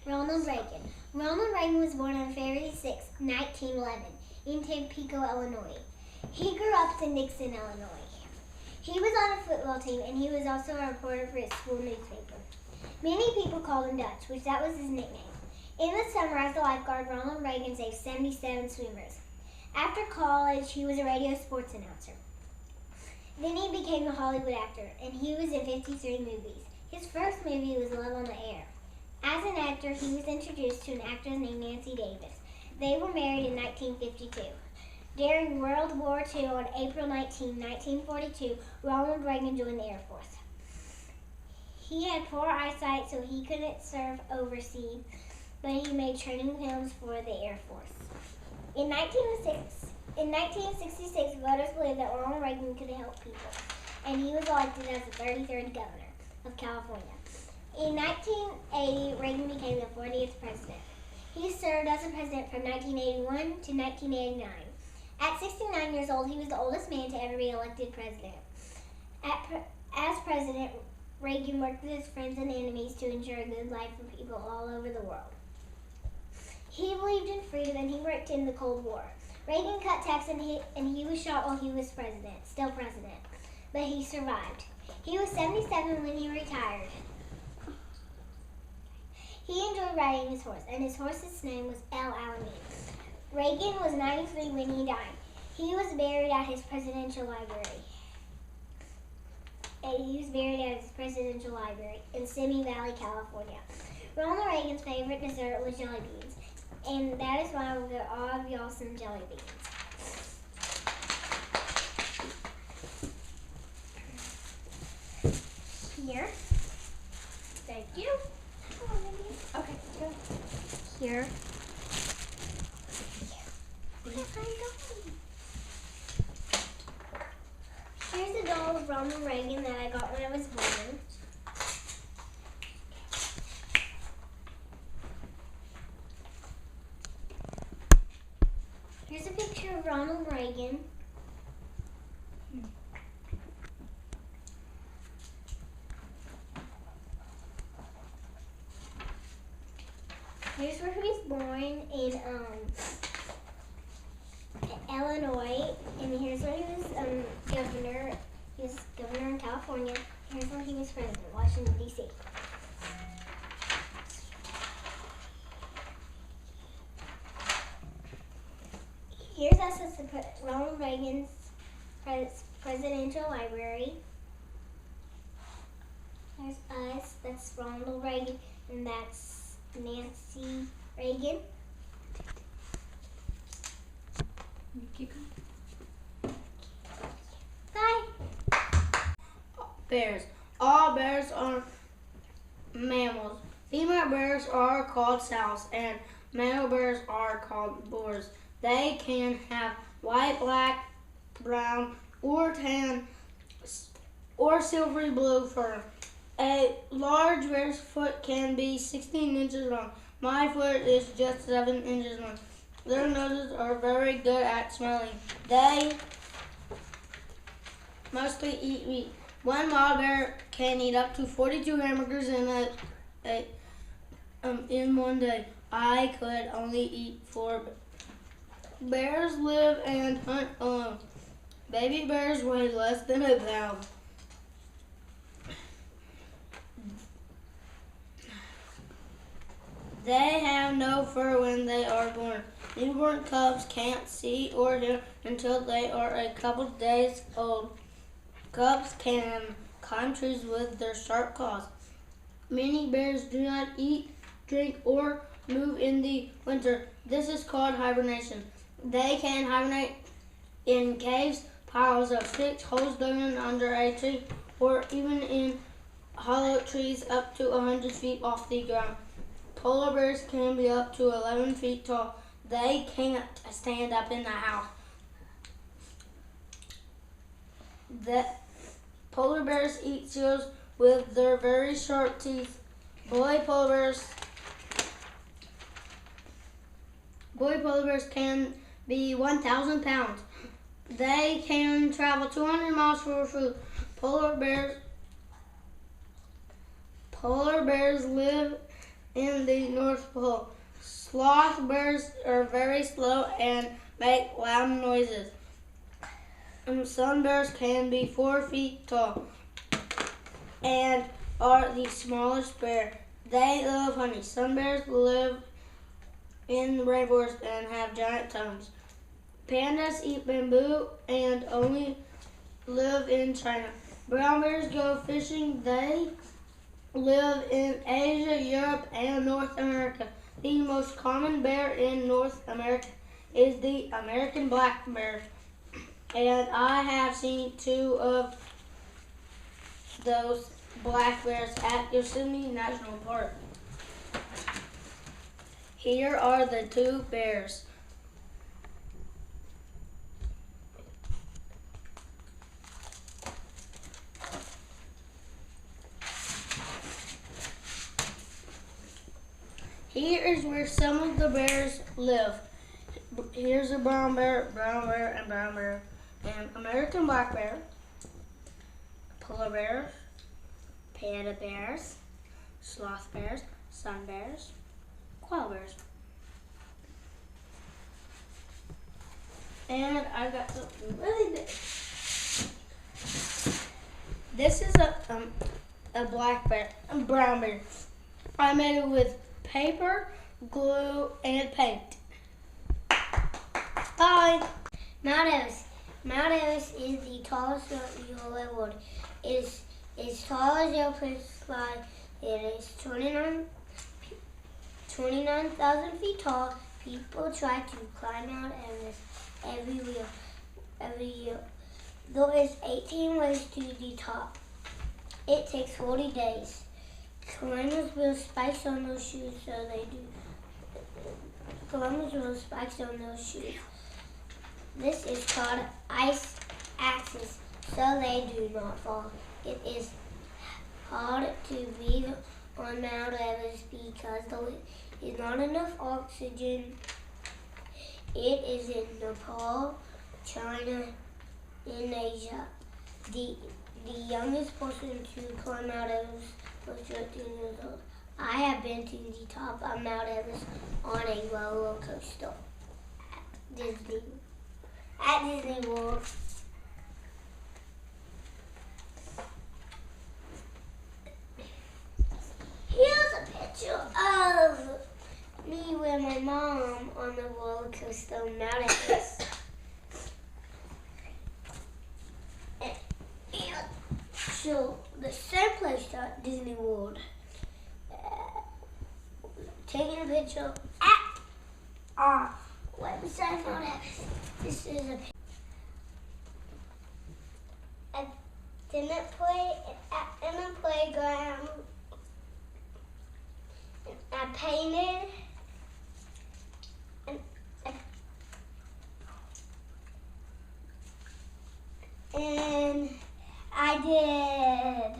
Ronald Reagan. Ronald Reagan was born on February 6, 1911, in Tampico, Illinois. He grew up in Dixon, Illinois. He was on a football team, and he was also a reporter for his school newspaper. Many people called him Dutch, which that was his nickname. In the summer, as a lifeguard, Ronald Reagan saved 77 swimmers. After college, he was a radio sports announcer. Then he became a Hollywood actor, and he was in 53 movies. His first movie was Love on the Air. As an actor, he was introduced to an actress named Nancy Davis. They were married in 1952. During World War II, on April 19, 1942, Ronald Reagan joined the Air Force. He had poor eyesight, so he couldn't serve overseas, but he made training films for the Air Force. In 1966, voters believed that Ronald Reagan could help people, and he was elected as the 33rd governor of California. In 1980, Reagan became the 40th president. He served as a president from 1981 to 1989. At 69 years old, he was the oldest man to ever be elected president. As president, Reagan worked with his friends and enemies to ensure a good life for people all over the world. He believed in freedom, and he worked in the Cold War. Reagan cut taxes, and he was shot while he was still president, but he survived. He was 77 when he retired. He enjoyed riding his horse, and his horse's name was El Alamein. Reagan was 93 when he died. He was buried at his presidential library. In Simi Valley, California. Ronald Reagan's favorite dessert was jelly beans, and that is why we'll get all of y'all some jelly beans. Here. Thank you. Okay, go. Here. Here's a doll of Ronald Reagan that I got when I was born. Here's a picture of Ronald Reagan. Here's where he was born in Illinois, and here's where he was governor. He was governor in California. Here's where he was president, Washington, D.C. Here's us at Ronald Reagan's presidential library. There's us, that's Ronald Reagan, and that's Nancy Reagan. Keep going. Bye. Bears. All bears are mammals. Female bears are called sows, and male bears are called boars. They can have white, black, brown, or tan, or silvery blue fur. A large bear's foot can be 16 inches long. My foot is just 7 inches long. Their noses are very good at smelling. They mostly eat meat. One wild bear can eat up to 42 hamburgers in one day. I could only eat 4. Bears live and hunt alone. Baby bears weigh less than a pound. They have no fur when they are born. Newborn cubs can't see or hear until they are a couple days old. Cubs can climb trees with their sharp claws. Many bears do not eat, drink, or move in the winter. This is called hibernation. They can hibernate in caves, piles of sticks, holes dug under a tree, or even in hollow trees up to 100 feet off the ground. Polar bears can be up to 11 feet tall. They can't stand up in the house. The polar bears eat seals with their very sharp teeth. Boy polar bears can be 1,000 pounds. They can travel 200 miles for food. Polar bears live in the North Pole. Sloth bears are very slow and make loud noises. Sun bears can be 4 feet tall and are the smallest bear. They love honey. Sun bears live in the rainforest and have giant tongues. Pandas eat bamboo and only live in China. Brown bears go fishing. They live in Asia, Europe, and North America. The most common bear in North America is the American black bear, and I have seen 2 of those black bears at Yosemite National Park. Here are the 2 bears. Here is where some of the bears live. Here's a brown bear, and brown bear, and American black bear, polar bears, panda bears, sloth bears, sun bears, koala bears. And I got something really big. This is a black bear, a brown bear. I made it with paper, glue, and paint. Bye. Mount Everest. Mount Everest is the tallest mountain in the whole world. It is as tall as your place line. It is 29,000 feet tall. People try to climb Mount Everest every year. There is 18 ways to the top. It takes 40 days. Climbers will spikes on those shoes, so they do. Climbers will spikes on those shoes. This is called ice axes, so they do not fall. It is hard to breathe on Mount Everest because there is not enough oxygen. It is in Nepal, China, and Asia. The youngest person to climb Mount Everest was 13 years old. I have been to the top of Mount Everest on a roller coaster at Disney World. Here's a picture of me with my mom on the roller coaster on Mount Everest. So the same place at Disney World. Taking a picture at website Mount Everest. This is a picture. I didn't play in the playground. I painted and I did